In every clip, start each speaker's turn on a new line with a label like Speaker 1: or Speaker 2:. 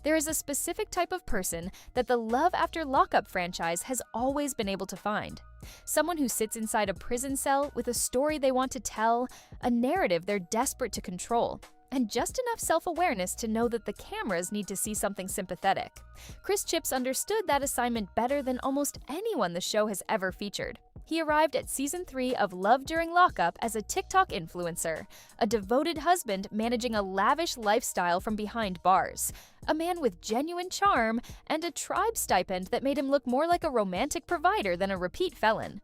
Speaker 1: There is a specific type of person that the Love After Lockup franchise has always been able to find. Someone who sits inside a prison cell with a story they want to tell, a narrative they're desperate to control, and just enough self-awareness to know that the cameras need to see something sympathetic. Chris Chipps understood that assignment better than almost anyone the show has ever featured. He arrived at Season 3 of Love During Lockup as a TikTok influencer, a devoted husband managing a lavish lifestyle from behind bars, a man with genuine charm, and a tribe stipend that made him look more like a romantic provider than a repeat felon.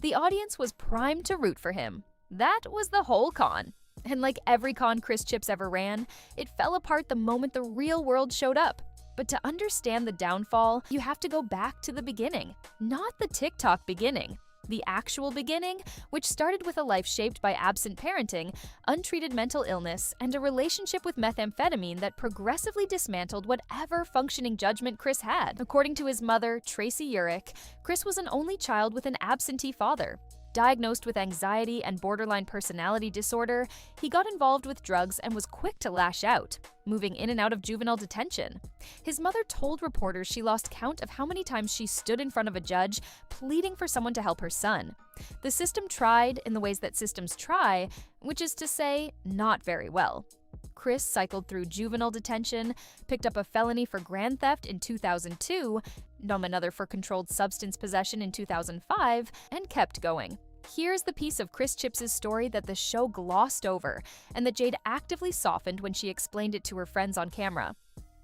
Speaker 1: The audience was primed to root for him. That was the whole con. And like every con Chris Chipps ever ran, it fell apart the moment the real world showed up. But to understand the downfall, you have to go back to the beginning, not the TikTok beginning. The actual beginning, which started with a life shaped by absent parenting, untreated mental illness, and a relationship with methamphetamine that progressively dismantled whatever functioning judgment Chris had. According to his mother, Tracy Urich, Chris was an only child with an absentee father. Diagnosed with anxiety and borderline personality disorder, he got involved with drugs and was quick to lash out, moving in and out of juvenile detention. His mother told reporters she lost count of how many times she stood in front of a judge pleading for someone to help her son. The system tried in the ways that systems try, which is to say, not very well. Chris cycled through juvenile detention, picked up a felony for grand theft in 2002, another for controlled substance possession in 2005, and kept going. Here's the piece of Chris Chipps' story that the show glossed over, and that Jade actively softened when she explained it to her friends on camera.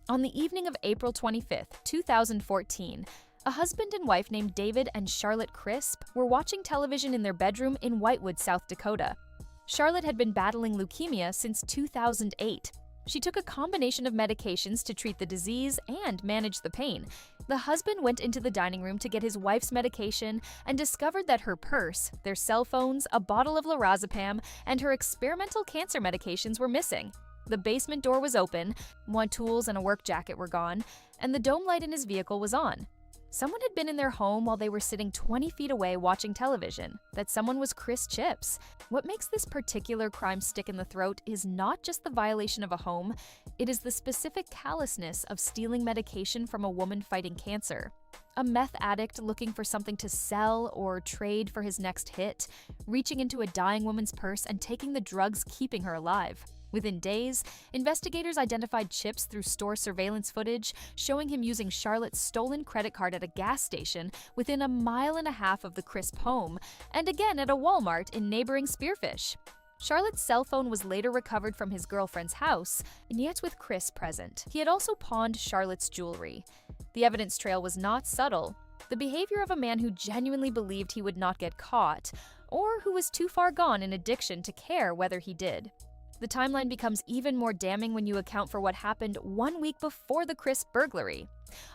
Speaker 1: On the evening of April 25, 2014, a husband and wife named David and Charlotte Crisp were watching television in their bedroom in Whitewood, South Dakota. Charlotte had been battling leukemia since 2008. She took a combination of medications to treat the disease and manage the pain. The husband went into the dining room to get his wife's medication and discovered that her purse, their cell phones, a bottle of lorazepam, and her experimental cancer medications were missing. The basement door was open, one tools and a work jacket were gone, and the dome light in his vehicle was on. Someone had been in their home while they were sitting 20 feet away watching television. That someone was Chris Chipps. What makes this particular crime stick in the throat is not just the violation of a home, it is the specific callousness of stealing medication from a woman fighting cancer. A meth addict looking for something to sell or trade for his next hit, reaching into a dying woman's purse and taking the drugs keeping her alive. Within days, investigators identified Chipps through store surveillance footage showing him using Charlotte's stolen credit card at a gas station within a mile and a half of the Crisp home, and again at a Walmart in neighboring Spearfish. Charlotte's cell phone was later recovered from his girlfriend's house, and yet with Chris present. He had also pawned Charlotte's jewelry. The evidence trail was not subtle. The behavior of a man who genuinely believed he would not get caught, or who was too far gone in addiction to care whether he did. The timeline becomes even more damning when you account for what happened 1 week before the Chris burglary.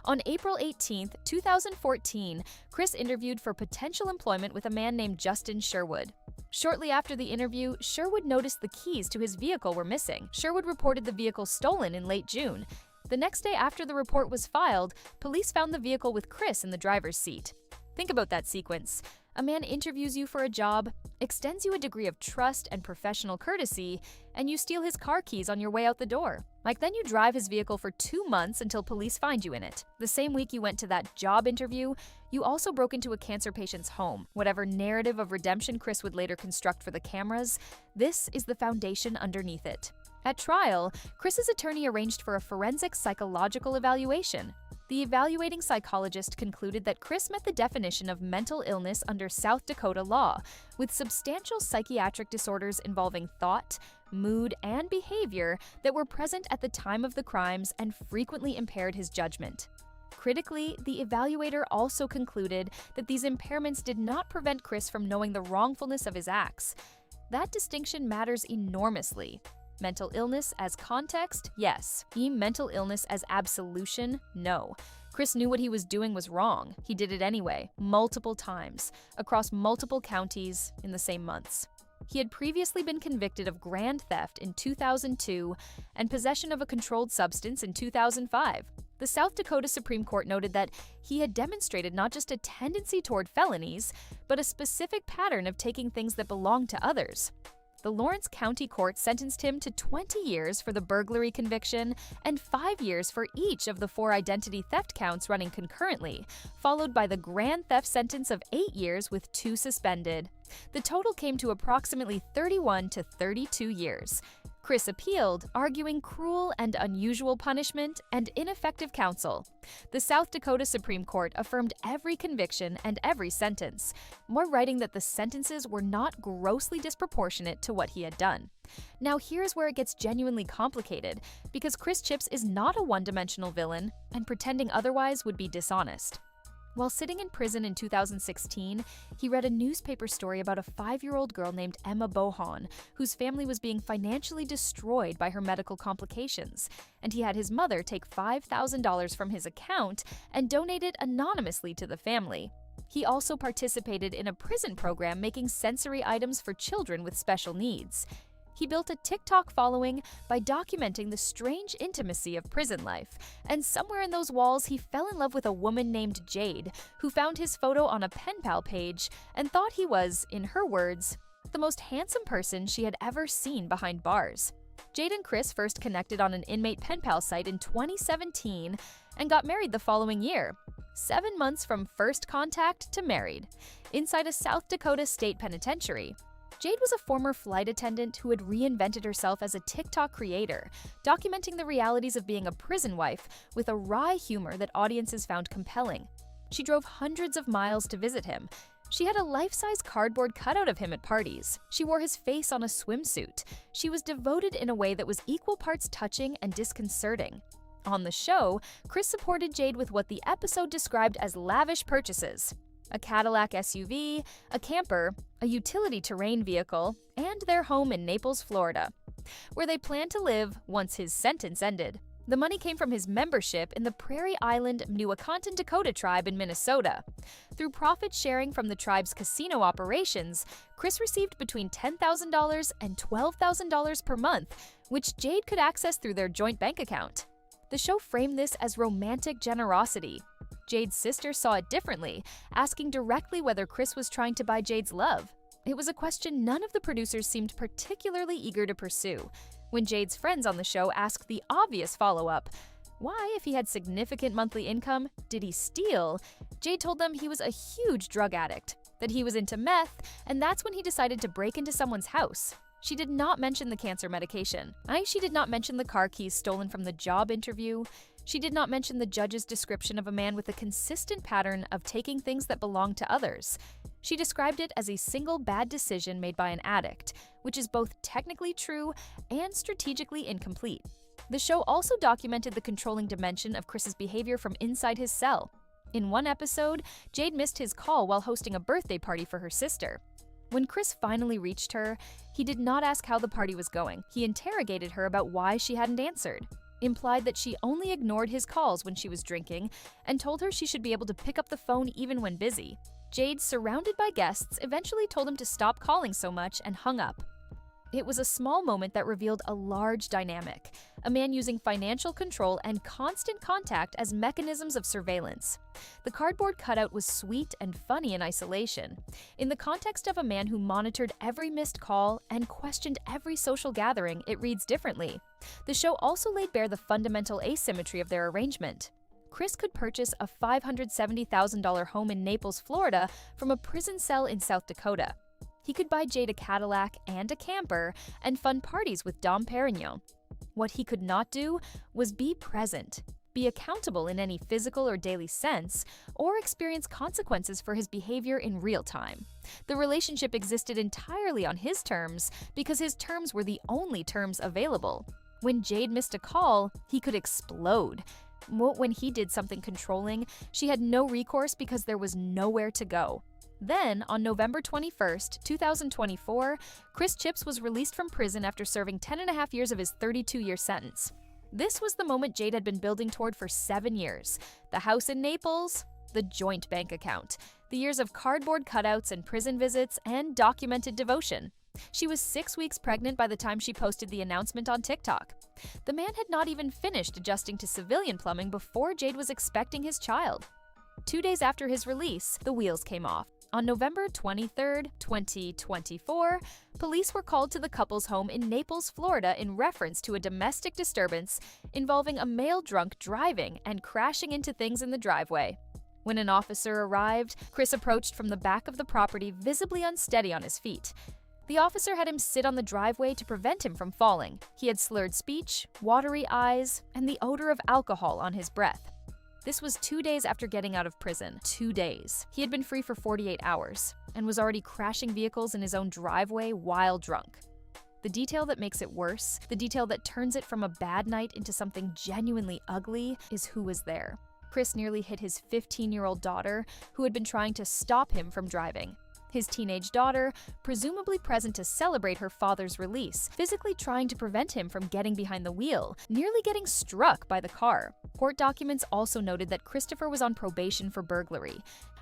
Speaker 1: On April 18, 2014, Chris interviewed for potential employment with a man named Justin Sherwood. Shortly after the interview, Sherwood noticed the keys to his vehicle were missing. Sherwood reported the vehicle stolen in late June. The next day after the report was filed, police found the vehicle with Chris in the driver's seat. Think about that sequence. A man interviews you for a job, extends you a degree of trust and professional courtesy, and you steal his car keys on your way out the door. Then you drive his vehicle for 2 months until police find you in it. The same week you went to that job interview, you also broke into a cancer patient's home. Whatever narrative of redemption Chris would later construct for the cameras, this is the foundation underneath it. At trial, Chris's attorney arranged for a forensic psychological evaluation. The evaluating psychologist concluded that Chris met the definition of mental illness under South Dakota law, with substantial psychiatric disorders involving thought, mood, and behavior that were present at the time of the crimes and frequently impaired his judgment. Critically, the evaluator also concluded that these impairments did not prevent Chris from knowing the wrongfulness of his acts. That distinction matters enormously. Mental illness as context? Yes. Mental illness as absolution? No. Chris knew what he was doing was wrong. He did it anyway, multiple times, across multiple counties in the same months. He had previously been convicted of grand theft in 2002 and possession of a controlled substance in 2005. The South Dakota Supreme Court noted that he had demonstrated not just a tendency toward felonies, but a specific pattern of taking things that belonged to others. the Lawrence County Court sentenced him to 20 years for the burglary conviction and 5 years for each of the 4 identity theft counts running concurrently, followed by the grand theft sentence of 8 years with 2 suspended. The total came to approximately 31 to 32 years. Chris appealed, arguing cruel and unusual punishment and ineffective counsel. The South Dakota Supreme Court affirmed every conviction and every sentence, more writing that the sentences were not grossly disproportionate to what he had done. Now here's where it gets genuinely complicated, because Chris Chips is not a one-dimensional villain, and pretending otherwise would be dishonest. While sitting in prison in 2016, he read a newspaper story about a 5-year-old girl named Emma Bohan, whose family was being financially destroyed by her medical complications, and he had his mother take $5,000 from his account and donate it anonymously to the family. He also participated in a prison program making sensory items for children with special needs. He built a TikTok following by documenting the strange intimacy of prison life, and somewhere in those walls he fell in love with a woman named Jade, who found his photo on a pen pal page and thought he was, in her words, the most handsome person she had ever seen behind bars. Jade and Chris first connected on an inmate pen pal site in 2017 and got married the following year, 7 months from first contact to married, inside a South Dakota state penitentiary. Jade was a former flight attendant who had reinvented herself as a TikTok creator, documenting the realities of being a prison wife with a wry humor that audiences found compelling. She drove hundreds of miles to visit him. She had a life-size cardboard cutout of him at parties. She wore his face on a swimsuit. She was devoted in a way that was equal parts touching and disconcerting. On the show, Chris supported Jade with what the episode described as lavish purchases: a Cadillac SUV, a camper, a utility terrain vehicle, and their home in Naples, Florida, where they planned to live once his sentence ended. The money came from his membership in the Prairie Island Mnuakanton Dakota tribe in Minnesota. Through profit sharing from the tribe's casino operations, Chris received between $10,000 and $12,000 per month, which Jade could access through their joint bank account. The show framed this as romantic generosity. Jade's sister saw it differently, asking directly whether Chris was trying to buy Jade's love. It was a question none of the producers seemed particularly eager to pursue. When Jade's friends on the show asked the obvious follow-up, why, if he had significant monthly income, did he steal? Jade told them he was a huge drug addict, that he was into meth, and that's when he decided to break into someone's house. She did not mention the cancer medication. She did not mention the car keys stolen from the job interview. She did not mention the judge's description of a man with a consistent pattern of taking things that belong to others. She described it as a single bad decision made by an addict, which is both technically true and strategically incomplete. The show also documented the controlling dimension of Chris's behavior from inside his cell. In one episode, Jade missed his call while hosting a birthday party for her sister. When Chris finally reached her, he did not ask how the party was going. He interrogated her about why she hadn't answered, implied that she only ignored his calls when she was drinking, and told her she should be able to pick up the phone even when busy. Jade, surrounded by guests, eventually told him to stop calling so much and hung up. It was a small moment that revealed a large dynamic, a man using financial control and constant contact as mechanisms of surveillance. The cardboard cutout was sweet and funny in isolation. In the context of a man who monitored every missed call and questioned every social gathering, it reads differently. The show also laid bare the fundamental asymmetry of their arrangement. Chris could purchase a $570,000 home in Naples, Florida from a prison cell in South Dakota. He could buy Jade a Cadillac and a camper and fund parties with Dom Perignon. What he could not do was be present, be accountable in any physical or daily sense, or experience consequences for his behavior in real time. The relationship existed entirely on his terms because his terms were the only terms available. When Jade missed a call, he could explode. When he did something controlling, she had no recourse because there was nowhere to go. Then, on November 21, 2024, Chris Chips was released from prison after serving 10.5 years of his 32-year sentence. This was the moment Jade had been building toward for 7 years. The house in Naples, the joint bank account, the years of cardboard cutouts and prison visits, and documented devotion. She was 6 weeks pregnant by the time she posted the announcement on TikTok. The man had not even finished adjusting to civilian plumbing before Jade was expecting his child. 2 days after his release, the wheels came off. On November 23, 2024, police were called to the couple's home in Naples, Florida in reference to a domestic disturbance involving a male drunk driving and crashing into things in the driveway. When an officer arrived, Chris approached from the back of the property, visibly unsteady on his feet. The officer had him sit on the driveway to prevent him from falling. He had slurred speech, watery eyes, and the odor of alcohol on his breath. This was 2 days after getting out of prison. 2 days. He had been free for 48 hours and was already crashing vehicles in his own driveway while drunk. The detail that makes it worse, the detail that turns it from a bad night into something genuinely ugly, is who was there. Chris nearly hit his 15-year-old daughter, who had been trying to stop him from driving. His teenage daughter, presumably present to celebrate her father's release, physically trying to prevent him from getting behind the wheel, nearly getting struck by the car. Court documents also noted that Christopher was on probation for burglary,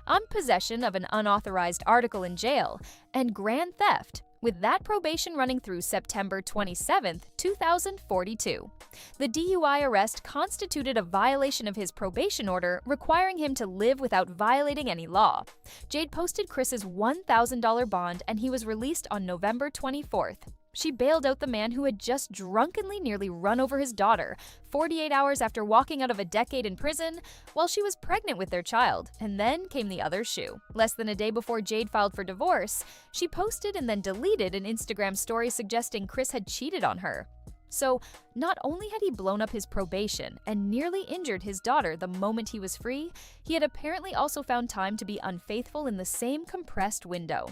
Speaker 1: on possession of an unauthorized article in jail, and grand theft, with that probation running through September 27, 2042. The DUI arrest constituted a violation of his probation order, requiring him to live without violating any law. Jade posted Chris's $1,000 bond, and he was released on November 24th. She bailed out the man who had just drunkenly nearly run over his daughter 48 hours after walking out of a decade in prison while she was pregnant with their child, and then came the other shoe. Less than a day before Jade filed for divorce, she posted and then deleted an Instagram story suggesting Chris had cheated on her. So, not only had he blown up his probation and nearly injured his daughter the moment he was free, he had apparently also found time to be unfaithful in the same compressed window.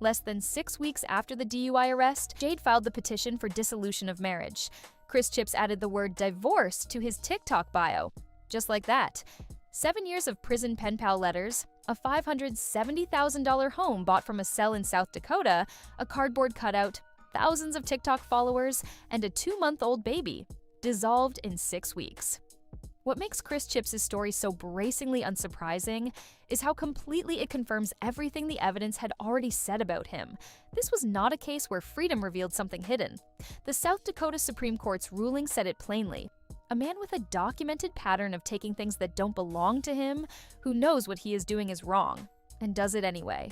Speaker 1: Less than 6 weeks after the DUI arrest, Jade filed the petition for dissolution of marriage. Chris Chips added the word divorce to his TikTok bio. Just like that. 7 years of prison pen pal letters, a $570,000 home bought from a cell in South Dakota, a cardboard cutout, thousands of TikTok followers, and a 2-month-old baby. Dissolved in 6 weeks. What makes Chris Chips' story so bracingly unsurprising is how completely it confirms everything the evidence had already said about him. This was not a case where freedom revealed something hidden. The South Dakota Supreme Court's ruling said it plainly. A man with a documented pattern of taking things that don't belong to him, who knows what he is doing is wrong, and does it anyway.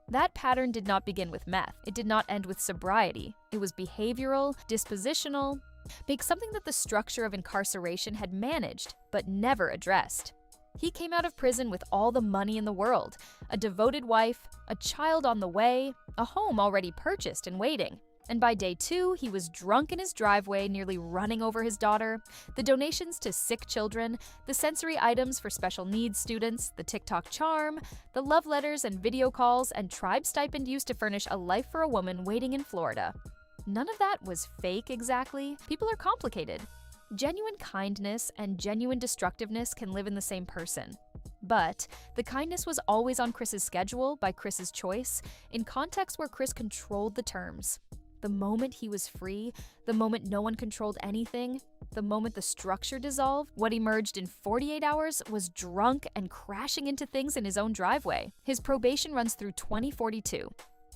Speaker 1: That pattern did not begin with meth. It did not end with sobriety. It was behavioral, dispositional, something that the structure of incarceration had managed, but never addressed. He came out of prison with all the money in the world, a devoted wife, a child on the way, a home already purchased and waiting. And by day 2, he was drunk in his driveway, nearly running over his daughter, the donations to sick children, the sensory items for special needs students, the TikTok charm, the love letters and video calls, and tribe stipend used to furnish a life for a woman waiting in Florida. None of that was fake exactly. People are complicated. Genuine kindness and genuine destructiveness can live in the same person. But the kindness was always on Chris's schedule by Chris's choice, in contexts where Chris controlled the terms. The moment he was free, the moment no one controlled anything, the moment the structure dissolved, what emerged in 48 hours was drunk and crashing into things in his own driveway. His probation runs through 2042.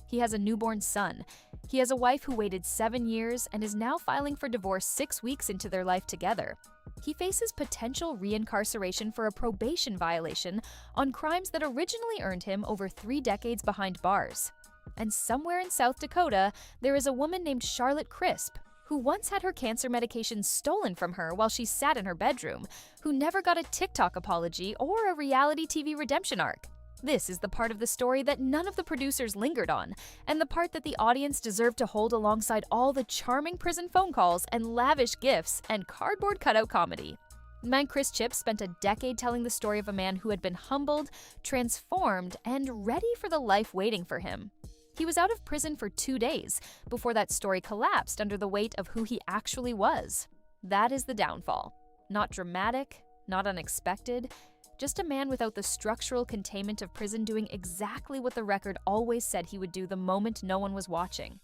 Speaker 1: He has a newborn son. He has a wife who waited 7 years and is now filing for divorce 6 weeks into their life together. He faces potential reincarceration for a probation violation on crimes that originally earned him over 3 decades behind bars. And somewhere in South Dakota, there is a woman named Charlotte Crisp, who once had her cancer medication stolen from her while she sat in her bedroom, who never got a TikTok apology or a reality TV redemption arc. This is the part of the story that none of the producers lingered on, and the part that the audience deserved to hold alongside all the charming prison phone calls and lavish gifts and cardboard cutout comedy. Man Chris Chips spent a decade telling the story of a man who had been humbled, transformed, and ready for the life waiting for him. He was out of prison for 2 days before that story collapsed under the weight of who he actually was. That is the downfall. Not dramatic, not unexpected, just a man without the structural containment of prison doing exactly what the record always said he would do the moment no one was watching.